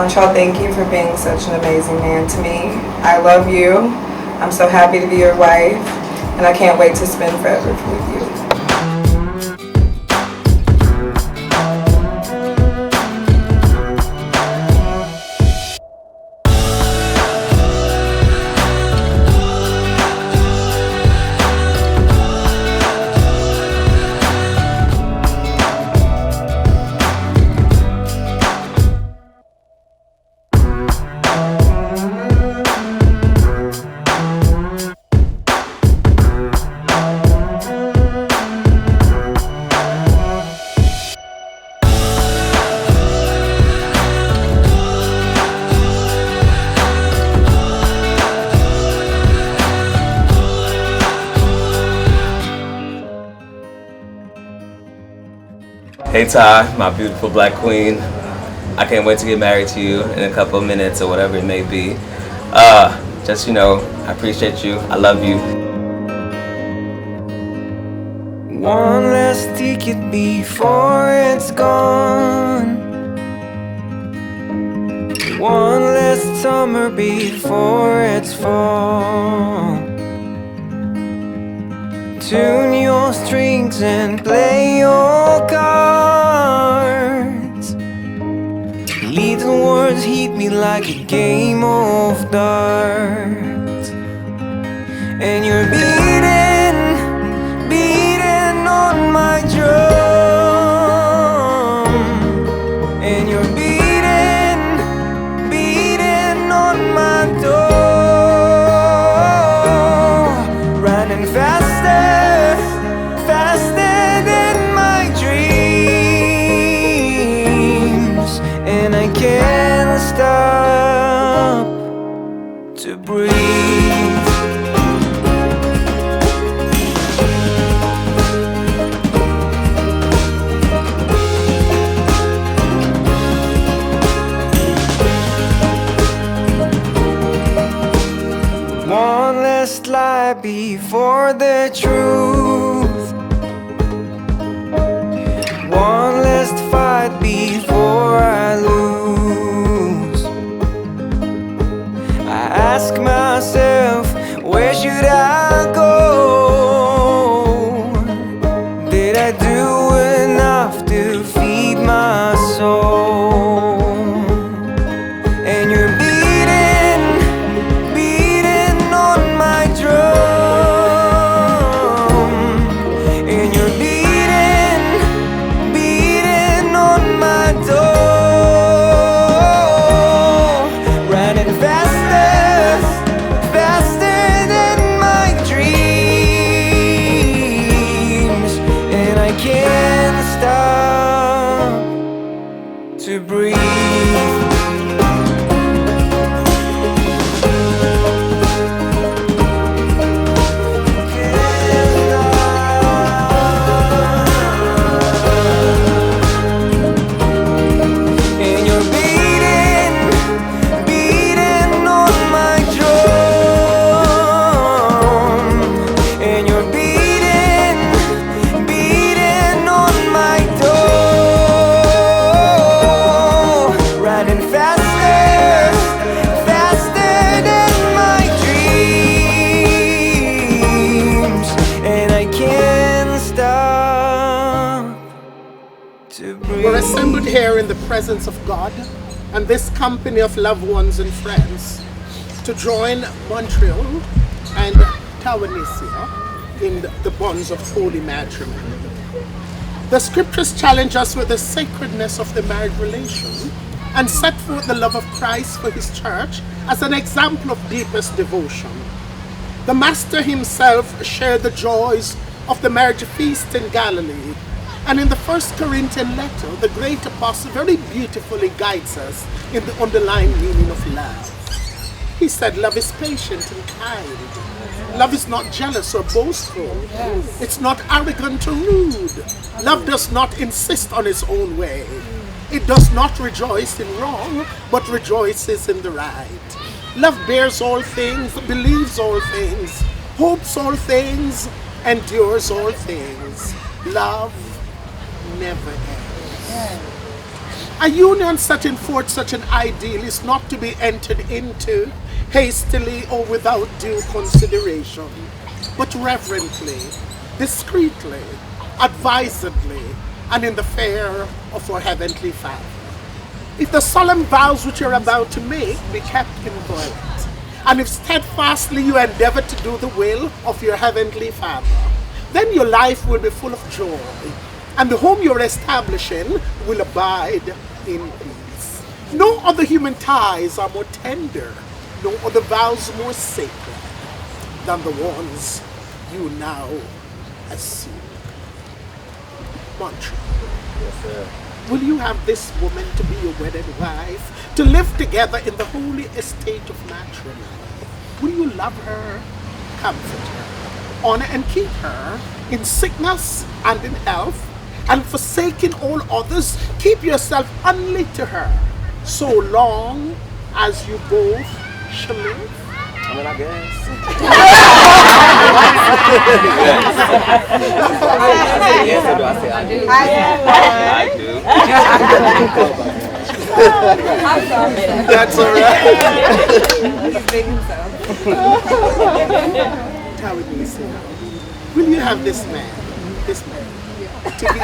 Montreal, thank you for being such an amazing man to me. I love you. I'm so happy to be your wife, and I can't wait to spend forever with you. Hey Ty, my beautiful black queen. I can't wait to get married to you in a couple of minutes or whatever it may be. Just, I appreciate you. I love you. One last ticket before it's gone. One last summer before it's fall. Tune your strings and play your cards. Little words hit me like a game of darts. And you're beating on my drum. And you're beating on my door. Running faster than my dreams. And I can't stop to breathe. One last lie before the truth. One last fight before I lose. I ask myself, where should I go? Did I do enough to feed my soul? And you're beating on my drum. And you're beating on my door. Running faster than my dreams. And I can't stop to breathe. And you're beating on my drum. And you're beating on my door. Running faster than my dreams. And I can't stop to breathe. We're assembled here in the presence of God and this company of loved ones and friends to join Montreal and Tawanisia in the bonds of holy matrimony. The scriptures challenge us with the sacredness of the marriage relation and set forth the love of Christ for his church as an example of deepest devotion. The Master himself shared the joys of the marriage feast in Galilee. And in the First Corinthian letter, the great apostle very beautifully guides us in the underlying meaning of love. He said, love is patient and kind. Love is not jealous or boastful. It's not arrogant or rude. Love does not insist on its own way. It does not rejoice in wrong, but rejoices in the right. Love bears all things, believes all things, hopes all things, endures all things. Love never ends. A union setting forth such an ideal is not to be entered into hastily or without due consideration, but reverently, discreetly, advisedly, and in the fear of our Heavenly Father. If the solemn vows which you're about to make be kept inviolate, and if steadfastly you endeavor to do the will of your Heavenly Father, then your life will be full of joy, and the home you're establishing will abide in peace. No other human ties are more tender, no other vows more sacred than the ones you now assume. Montreal. Yes, sir. Will you have this woman to be your wedded wife, to live together in the holy estate of matrimony? Will you love her, comfort her, honor and keep her in sickness and in health, and forsaking all others, keep yourself only to her, so long as you both shall live? I mean, I guess. Yes, or do I say I do? That's all right. Tawanisia, will you have this man to be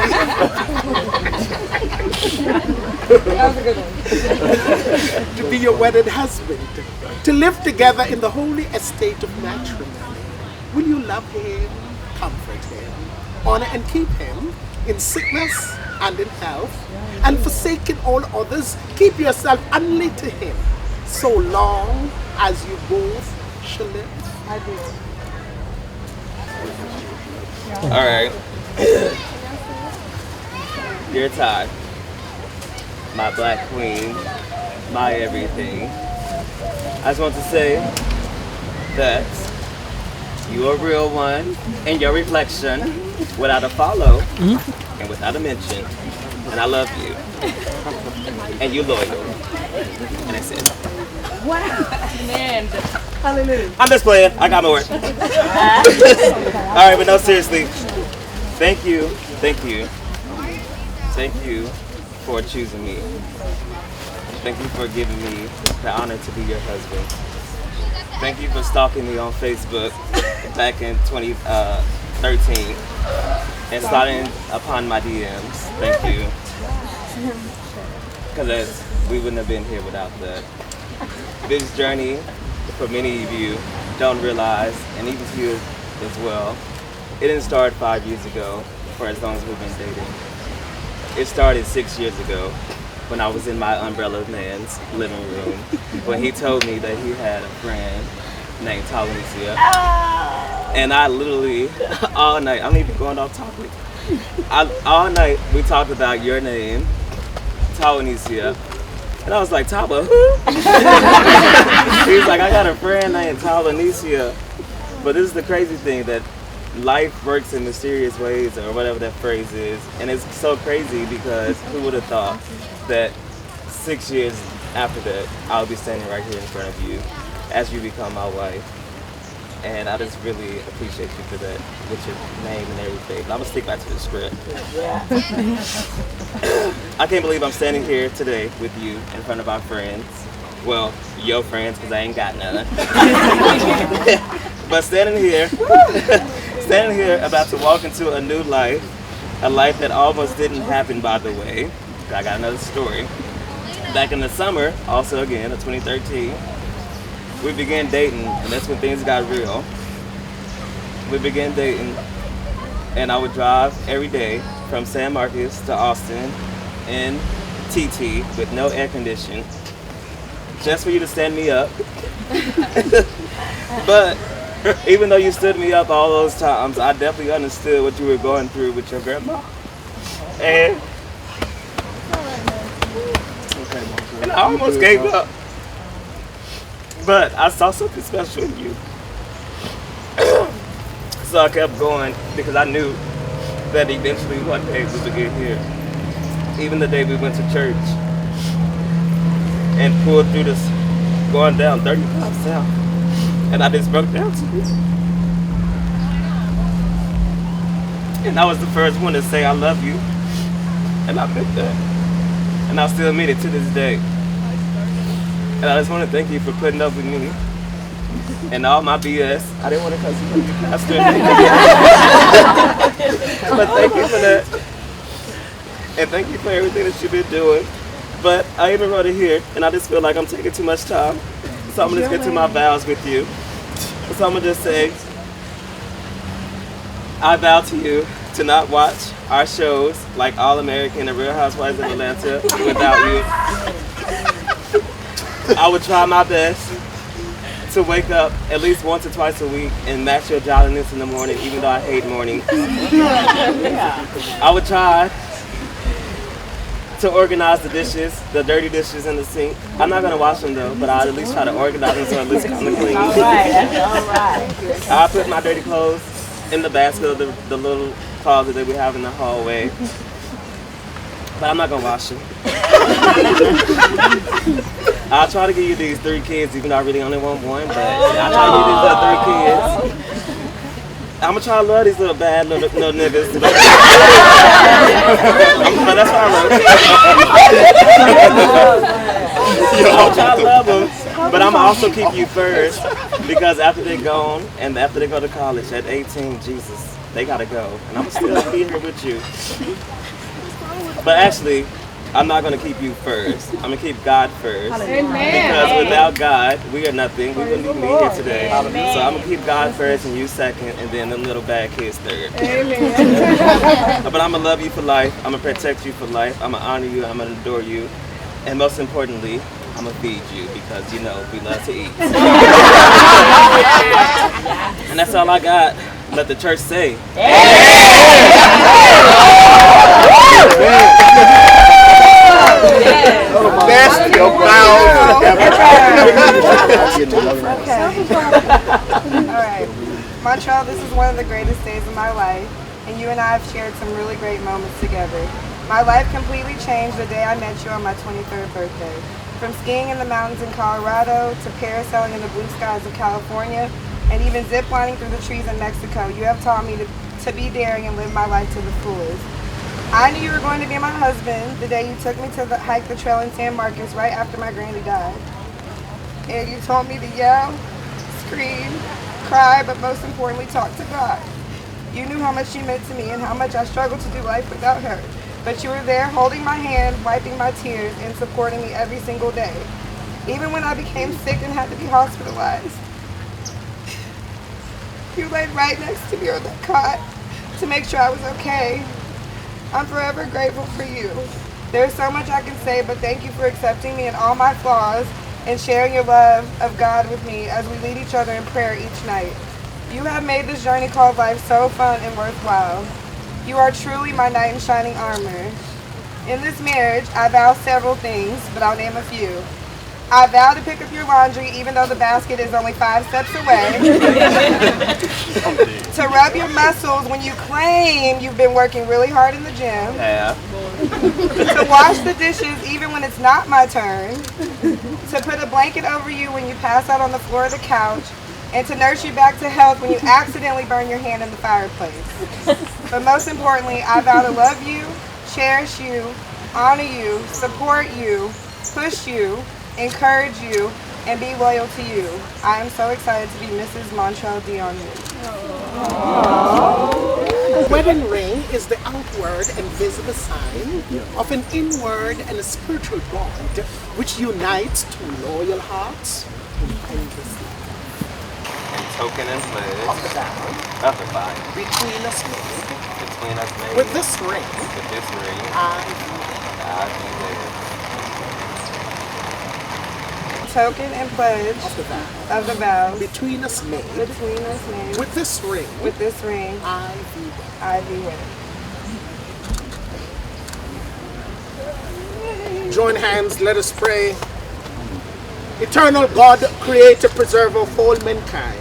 to be your wedded husband, to live together in the holy estate of matrimony? Will you love him, comfort him, honor and keep him in sickness and in health, and forsaking all others, keep yourself only to him, so long as you both shall live? I do. All right. Dear Ty, my black queen, my everything, I just want to say that you are a real one in your reflection, without a follow and without a mention. And I love you. And you loyal. And that's it. Wow. Man. Hallelujah. I'm just playing. I got my word. All right, but no, seriously. Thank you. Thank you. Thank you for choosing me. Thank you for giving me the honor to be your husband. Thank you for stalking me on Facebook back in 2013 and sliding upon my DMs. Thank you. Because we wouldn't have been here without that. This journey, for many of you, don't realize, and even to you as well, it didn't start 5 years ago, for as long as we've been dating. It started 6 years ago when I was in my umbrella man's living room, when he told me that he had a friend named Tawanisia. And I literally, all night, I'm even going off topic, all night we talked about your name, Tawanisia. And I was like, Tawa, who? He was like, I got a friend named Tawanisia. But this is the crazy thing, that life works in mysterious ways, or whatever that phrase is. And it's so crazy because who would have thought that 6 years after that, I'll be standing right here in front of you as you become my wife. And I just really appreciate you for that, with your name and everything. But I'm gonna stick back to the script. I can't believe I'm standing here today with you in front of our friends. Well, your friends, because I ain't got none. But standing here about to walk into a new life, a life that almost didn't happen, by the way. I got another story. Back in the summer, also again, of 2013, we began dating, and that's when things got real. We began dating, and I would drive every day from San Marcos to Austin in TT with no air conditioning, just for you to stand me up. But even though you stood me up all those times, I definitely understood what you were going through with your grandma. And I almost gave up. But I saw something special in you. So I kept going because I knew that eventually one day we would get here. Even the day we went to church and pulled through this, going down 35 South. And I just broke down to you. And I was the first one to say I love you. And I meant that. and I still mean it to this day. And I just want to thank you for putting up with me and all my BS. I didn't want to cuss you, Pastor. But thank you for that. And thank you for everything that you've been doing. But I even wrote it here, and I just feel like I'm taking too much time. So I'm going to just get to my vows with you. So I'm going to just say, I vow to you to not watch our shows like All American and Real Housewives of Atlanta without you. I would try my best to wake up at least once or twice a week and match your jolliness in the morning, even though I hate mornings. I would try to organize the dishes, the dirty dishes in the sink. I'm not gonna wash them though, but I'll at least try to organize them so at least come clean. All right. I'll put my dirty clothes in the basket of the little closet that we have in the hallway. But I'm not gonna wash them. I'll try to give you these 3 kids, even though I really only want one, but I'll try to give you these little 3 kids. I'm gonna try to love these little bad little niggas. But that's what I wrote. I'm trying to love them, but I'm gonna also keep you first because after they're gone and after they go to college at 18, Jesus, they gotta go, and I'm gonna still be here with you. But actually, I'm not going to keep you first. I'm going to keep God first. Amen. Because without God, we are nothing. We wouldn't even be here today. So I'm going to keep God first and you second, and then them little bad kids third. Amen. But I'm going to love you for life. I'm going to protect you for life. I'm going to honor you. I'm going to adore you. And most importantly, I'm going to feed you because, you know, we love to eat. And that's all I got. Let the church say. Best your vows ever. Alright. Montreal, this is one of the greatest days of my life, and you and I have shared some really great moments together. My life completely changed the day I met you on my 23rd birthday. From skiing in the mountains in Colorado to parasailing in the blue skies of California, and even ziplining through the trees in Mexico, you have taught me to be daring and live my life to the fullest. I knew you were going to be my husband the day you took me to hike the trail in San Marcos right after my granny died. And you told me to yell, scream, cry, but most importantly, talk to God. You knew how much she meant to me and how much I struggled to do life without her. But you were there holding my hand, wiping my tears, and supporting me every single day. Even when I became sick and had to be hospitalized. You laid right next to me on that cot to make sure I was okay. I'm forever grateful for you. There's so much I can say, but thank you for accepting me and all my flaws and sharing your love of God with me as we lead each other in prayer each night. You have made this journey called life so fun and worthwhile. You are truly my knight in shining armor. In this marriage, I vow several things, but I'll name a few. I vow to pick up your laundry even though the basket is only 5 steps away. To rub your muscles when you claim you've been working really hard in the gym. Yeah. To wash the dishes even when it's not my turn. To put a blanket over you when you pass out on the floor of the couch. And to nurse you back to health when you accidentally burn your hand in the fireplace. But most importantly, I vow to love you, cherish you, honor you, support you, push you, encourage you, and be loyal to you. I am so excited to be Mrs. Montreal Dion. Wedding ring is the outward and visible sign of an inward and a spiritual bond which unites two loyal hearts in endless love. And token and pledge Of the vow of the vow between us made between us made with this ring, with this ring. I I be there. Token and pledge of the vow of the vows between us made between us made with this ring, with this ring I be wed. I be wed. Join hands, let us pray. Eternal God, creator, preserver of all mankind,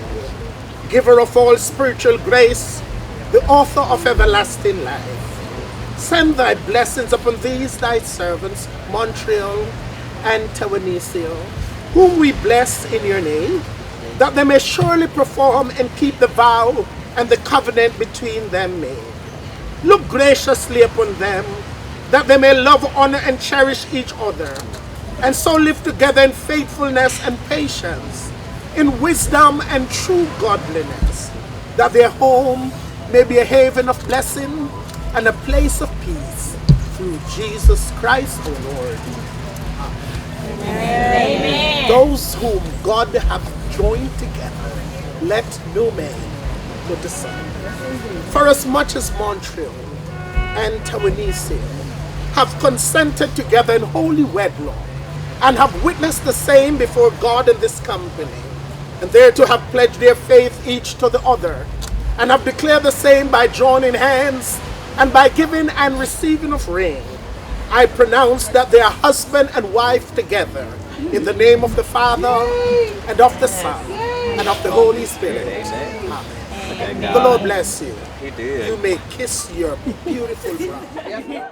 giver of all spiritual grace, the author of everlasting life, send thy blessings upon these thy servants, Montreal and Tawanisia, whom we bless in your name, that they may surely perform and keep the vow and the covenant between them made. Look graciously upon them that they may love, honor, and cherish each other, and so live together in faithfulness and patience, in wisdom and true godliness, that their home may be a haven of blessing and a place of peace, through Jesus Christ our Lord. Amen. Those whom God hath joined together, let no man put asunder. For as much as Montreal and Tawanisia have consented together in holy wedlock, and have witnessed the same before God in this company, and there to have pledged their faith each to the other, and have declared the same by joining hands, and by giving and receiving of ring, I pronounce that they are husband and wife together, in the name of the Father, and of the Son, and of the Holy Spirit. Amen. The Lord bless you. He did. You may kiss your beautiful bride.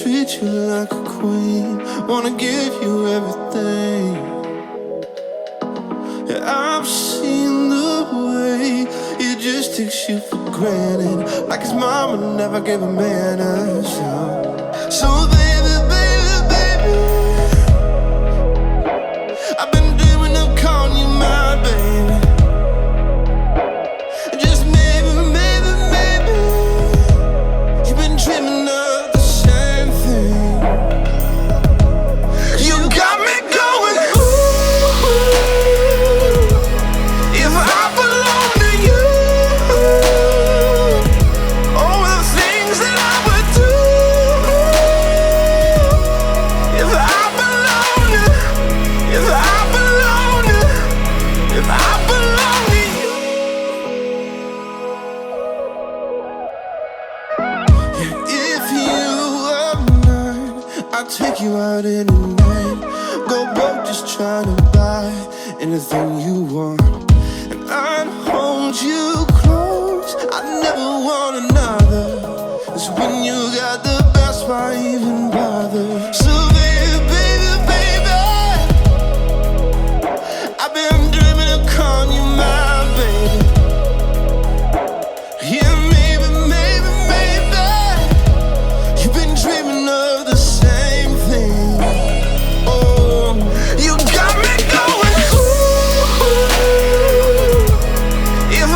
treat you like a queen, wanna give you everything. Yeah, I've seen the way it just takes you for granted, like his mama never gave a man a shot. So baby, baby, baby, I've been dreaming of calling you my baby. Just maybe, maybe, maybe you've been dreaming of the same thing. You got me going, ooh, if I belong to you, all the things that I would do, if I belong to, if I belong to, if I belong to you. If you were mine, I'd take you out in the night, go broke just trying to buy anything you want, and I'd hold you close. I'd never want another. It's when you got the best, why even bother? So baby, baby, baby, I've been dreaming of calling you my baby. Yeah, maybe, maybe, maybe you've been dreaming of the same thing. Oh, you got me going, ooh, if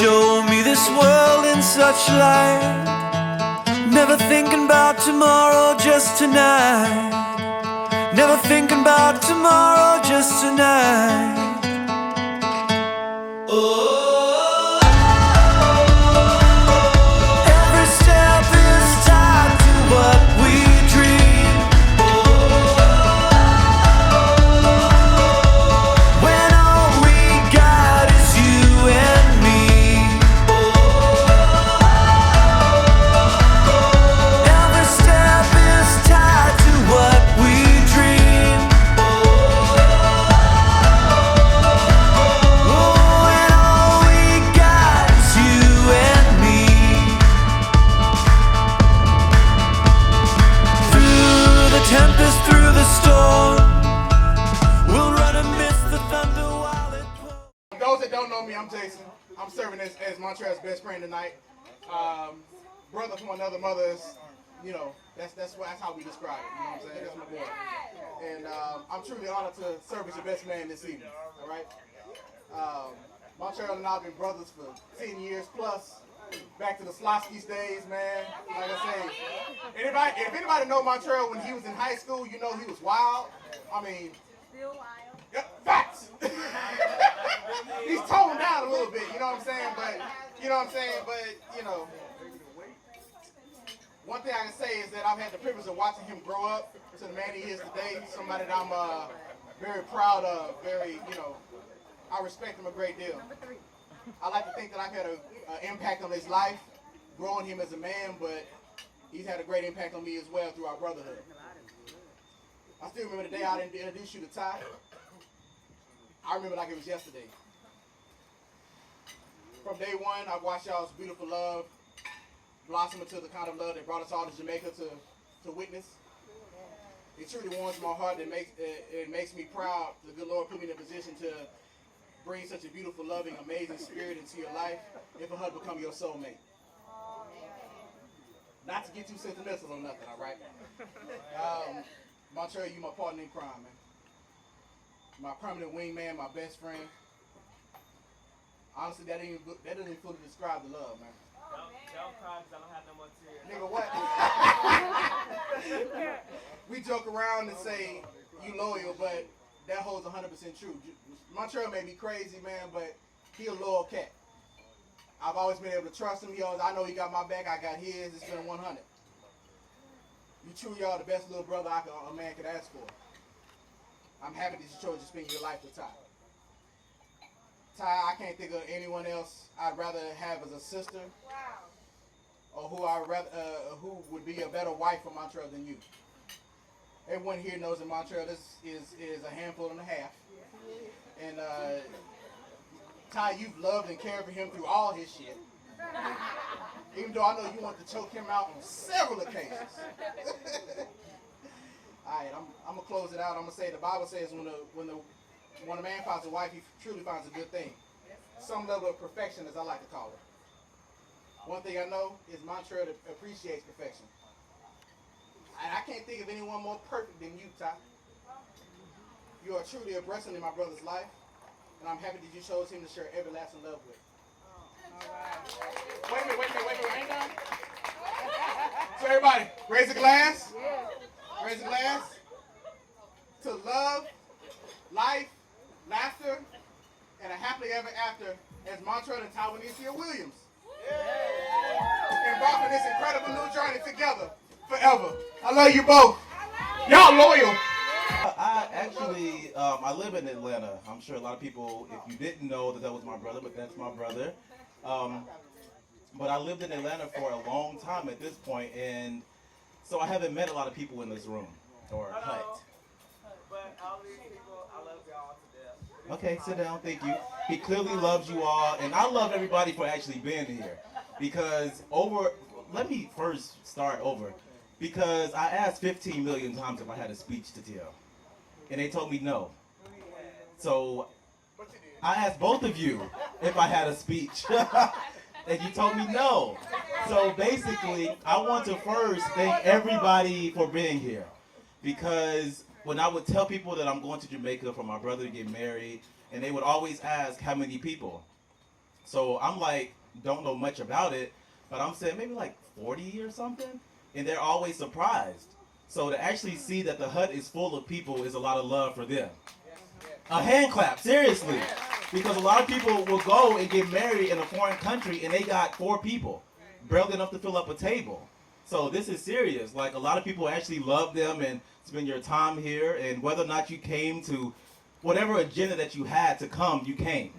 show me this world in such light. Never thinking about tomorrow, just tonight. Never thinking about tomorrow, just tonight. Oh, every step is tied to what we dream. When all we got is you and me. Every step is tied to what we dream. Oh, and all we got is you and me. Through the tempest, through the storm, we'll run amidst the thunder while it pours. For those that don't know me, I'm Jason. I'm serving as Montreal's best friend tonight. Brother from another mother is, you know, that's how we describe it. You know what I'm saying? That's my boy. And I'm truly honored to serve as your best man this evening. All right. Montreal and I have been brothers for 10 years plus. Back to the Sloski's days, man. Like I say, if anybody know Montreal when he was in high school, you know he was wild. I mean, still wild. Yeah, facts. He's toned down a little bit, you know what I'm saying? But you know, one thing I can say is that I've had the privilege of watching him grow up to the man he is today. Somebody that I'm very proud of. Very, you know, I respect him a great deal. I like to think that I've had an impact on his life, growing him as a man, but he's had a great impact on me as well through our brotherhood. I still remember the day I introduced you to Ty. I remember like it was yesterday. From day one, I've watched y'all's beautiful love blossom into the kind of love that brought us all to Jamaica to witness. It truly warms my heart. It makes me proud. The good Lord put me in a position to bring such a beautiful, loving, amazing spirit into your life and for her to become your soulmate. Not to get too sentimental or nothing, all right? Montreal, you my partner in crime, man. My permanent wingman, my best friend. Honestly, that doesn't even fully describe the love, man. Don't cry because I don't have no more tears. Nigga, what? We joke around and say you loyal, but that holds 100% true. Montreal may be crazy, man, but he a loyal cat. I've always been able to trust him. I know he got my back, I got his. It's been 100. You truly are the best little brother a man could ask for. I'm happy that you chose to spend your life with Ty. Ty, I can't think of anyone else I'd rather have as a sister, or who would be a better wife for Montreal than you. Everyone here knows that Montreal is a handful and a half. And Ty, you've loved and cared for him through all his shit. Even though I know you want to choke him out on several occasions. Alright, I'm gonna close it out. I'm gonna say the Bible says when a man finds a wife, he truly finds a good thing. Some level of perfection, as I like to call it. One thing I know is Montreal appreciates perfection. And I can't think of anyone more perfect than you, Ty. You are truly a blessing in my brother's life, and I'm happy that you chose him to share everlasting love with. Wait a minute, I ain't done. So everybody, raise a glass. Raise a glass to love, life, laughter, and a happily ever after as Montreal and Tawanisia Williams. Embark on this incredible new journey together forever. I love you both. Y'all loyal. I actually, I live in Atlanta. I'm sure a lot of people, if you didn't know that was my brother, but that's my brother. But I lived in Atlanta for a long time at this point, and so I haven't met a lot of people in this room or hut. But all these people, I love y'all to death. Okay, sit down. Thank you. He clearly loves you all, and I love everybody for actually being here. Because let me first start over. Because I asked 15 million times if I had a speech to tell, and they told me no. So I asked both of you if I had a speech, and you told me no. So basically, I want to first thank everybody for being here. Because when I would tell people that I'm going to Jamaica for my brother to get married, and they would always ask how many people, So I'm like, don't know much about it, but I'm saying maybe like 40 or something, and they're always surprised. So to actually see that the hut is full of people is a lot of love for them. A hand clap, seriously. Because a lot of people will go and get married in a foreign country and they got 4 people, barely enough to fill up a table. So this is serious. Like, a lot of people actually love them and spend your time here, and whether or not you came to whatever agenda that you had to come, you came.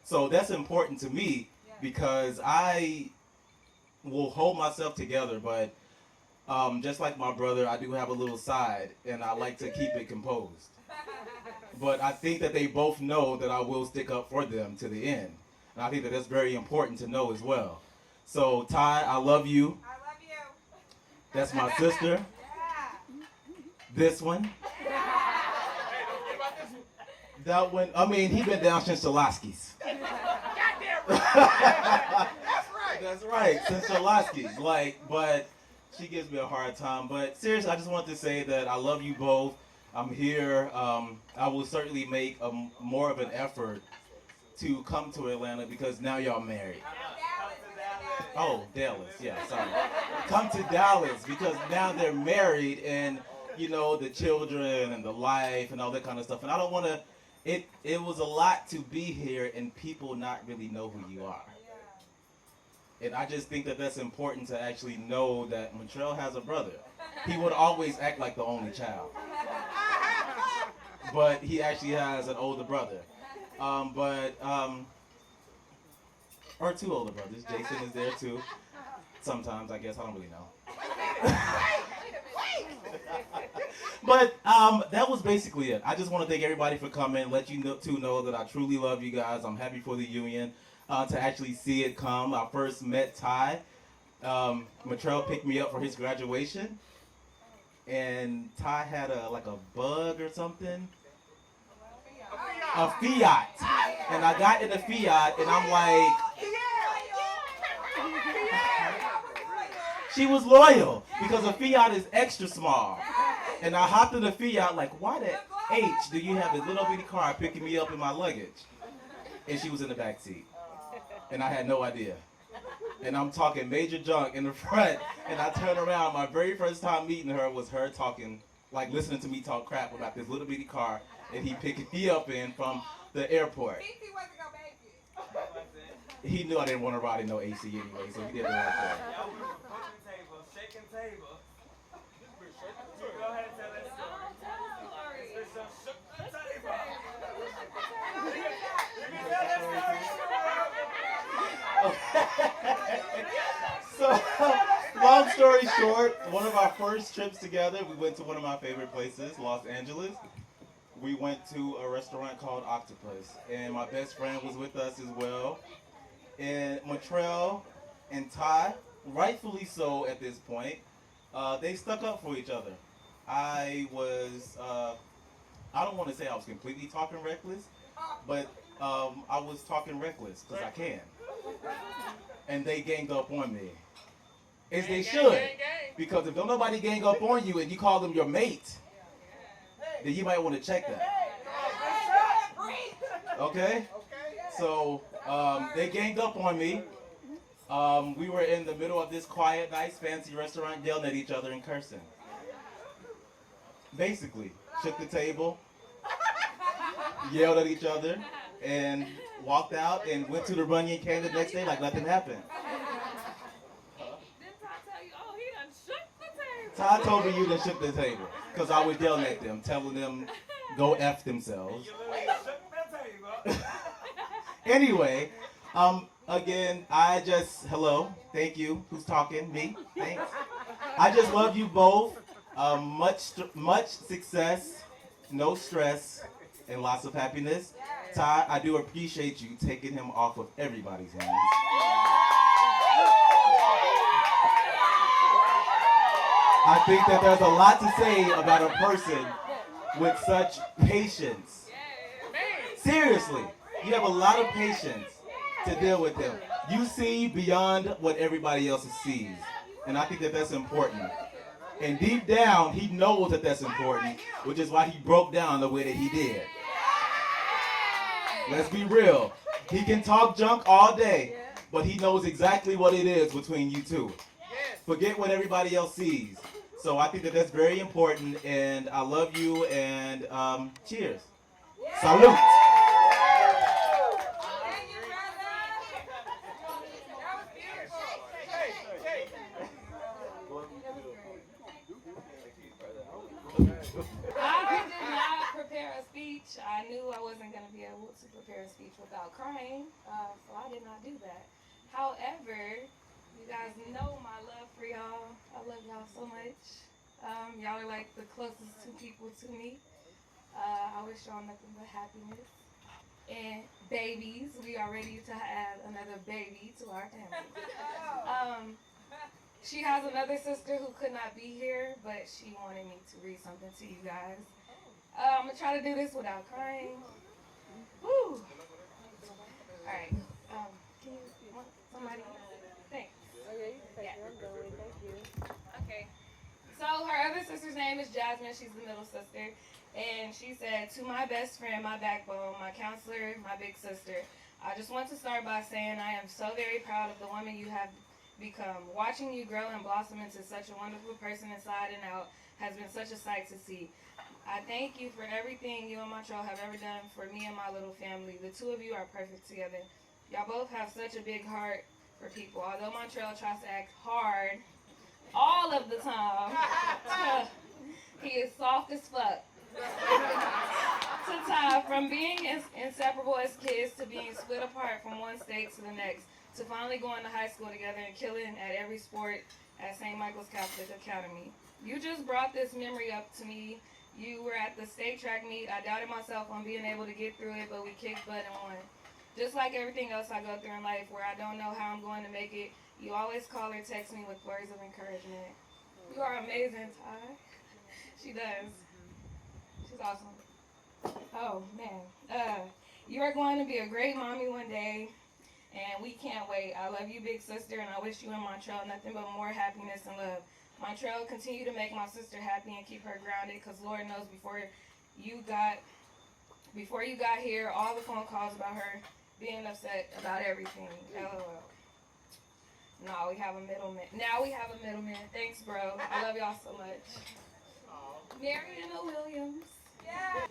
So that's important to me because I will hold myself together, but just like my brother, I do have a little side, and I like to keep it composed. But I think that they both know that I will stick up for them to the end. And I think that that's very important to know as well. So, Ty, I love you. I love you. That's my sister. This one. That one, I mean, he been down since Shalaski's. That's right, since Shalaski's. Like, but she gives me a hard time. But seriously, I just want to say that I love you both. I'm here. I will certainly make more of an effort to come to Atlanta because now y'all married. Oh, Dallas. Yeah, sorry. Come to Dallas because now they're married and, you know, the children and the life and all that kind of stuff. And I don't want to, it was a lot to be here and people not really know who you are. And I just think that that's important to actually know that Montreal has a brother. He would always act like the only child. But he actually has an older brother. Or 2 older brothers. Jason is there too. Sometimes, I guess. I don't really know. But that was basically it. I just want to thank everybody for coming. Let you know that I truly love you guys. I'm happy for the union. To actually see it come. I first met Ty. Montreal picked me up for his graduation. And Ty had a bug or something. A Fiat. And I got in the Fiat and I'm like, she was loyal because a Fiat is extra small. And I hopped in the Fiat like, why the H do you have this little bitty car picking me up in my luggage? And she was in the back seat. And I had no idea. And I'm talking major junk in the front, and I turn around. My very first time meeting her was her talking, like listening to me talk crap about this little bitty car that he picked me up in from the airport. He knew I didn't want to ride in no AC anyway, so he didn't like that. Shaking table. Go ahead and tell that story. Shook the table. So, long story short, one of our first trips together, we went to one of my favorite places, Los Angeles. We went to a restaurant called Octopus, and my best friend was with us as well. And Montreal and Ty, rightfully so at this point, they stuck up for each other. I don't want to say I was completely talking reckless, but I was talking reckless because I can. And they ganged up on me. As they should. Because if don't nobody gang up on you and you call them your mate, then you might want to check that. Okay? So they ganged up on me. We were in the middle of this quiet, nice, fancy restaurant yelling at each other and cursing. Basically, shook the table, yelled at each other, and walked out and went to the Runyon Cane the next day like nothing happened. Didn't Ty tell you, oh, he done shook the table? Ty told me you done shook the table because I was yelling at them, telling them go F themselves. Anyway, again, hello, thank you. Who's talking? Me? Thanks. I just love you both. Much success, no stress, and lots of happiness. Ty, I do appreciate you taking him off of everybody's hands. I think that there's a lot to say about a person with such patience. Seriously, you have a lot of patience to deal with him. You see beyond what everybody else sees, and I think that that's important. And deep down, he knows that that's important, which is why he broke down the way that he did. Let's be real. He can talk junk all day, but he knows exactly what it is between you two. Forget what everybody else sees. So I think that that's very important, and I love you, and cheers. Salute. I did not prepare a speech. I knew I wasn't going to be able to prepare a speech without crying, so I did not do that. However, you guys know my love for y'all. I love y'all so much. Y'all are like the closest two people to me. I wish y'all nothing but happiness. And babies, we are ready to add another baby to our family. She has another sister who could not be here, but she wanted me to read something to you guys. I'm going to try to do this without crying. Woo! Alright. Can you want somebody? Thanks. Yeah. Okay. So her other sister's name is Jasmine. She's the middle sister. And she said, to my best friend, my backbone, my counselor, my big sister, I just want to start by saying I am so very proud of the woman you have become. Watching you grow and blossom into such a wonderful person inside and out has been such a sight to see. I thank you for everything you and Montreal have ever done for me and my little family. The two of you are perfect together. Y'all both have such a big heart for people. Although Montreal tries to act hard all of the time, he is soft as fuck. To Ty, from being inseparable as kids to being split apart from one state to the next, to finally going to high school together and killing at every sport at St. Michael's Catholic Academy. You just brought this memory up to me. You were at the state track meet. I doubted myself on being able to get through it, but we kicked butt and won. Just like everything else I go through in life where I don't know how I'm going to make it, you always call or text me with words of encouragement. You are amazing, Ty. She does. She's awesome. Oh, man. You are going to be a great mommy one day, and we can't wait. I love you, big sister, and I wish you and Montreal nothing but more happiness and love. Montreal, continue to make my sister happy and keep her grounded, because Lord knows before you got here, all the phone calls about her being upset about everything. LOL. No, we have a middleman. Now we have a middleman. Thanks, bro. I love y'all so much. Marion Williams. Yeah.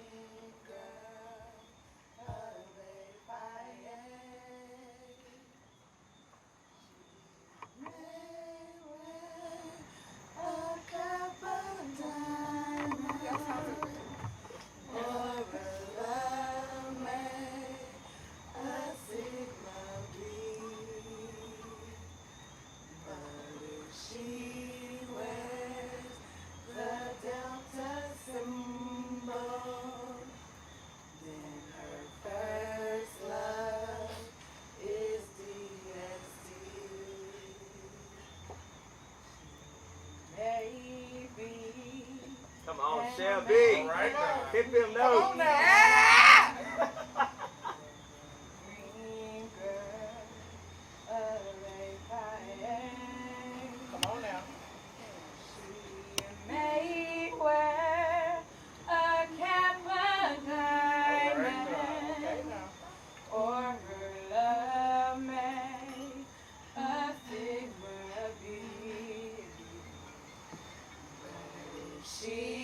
Come on, Shelby. Right. Hit them notes. Come on now. Come on now. She may wear a cap of diamond, or her love may a sigma be. She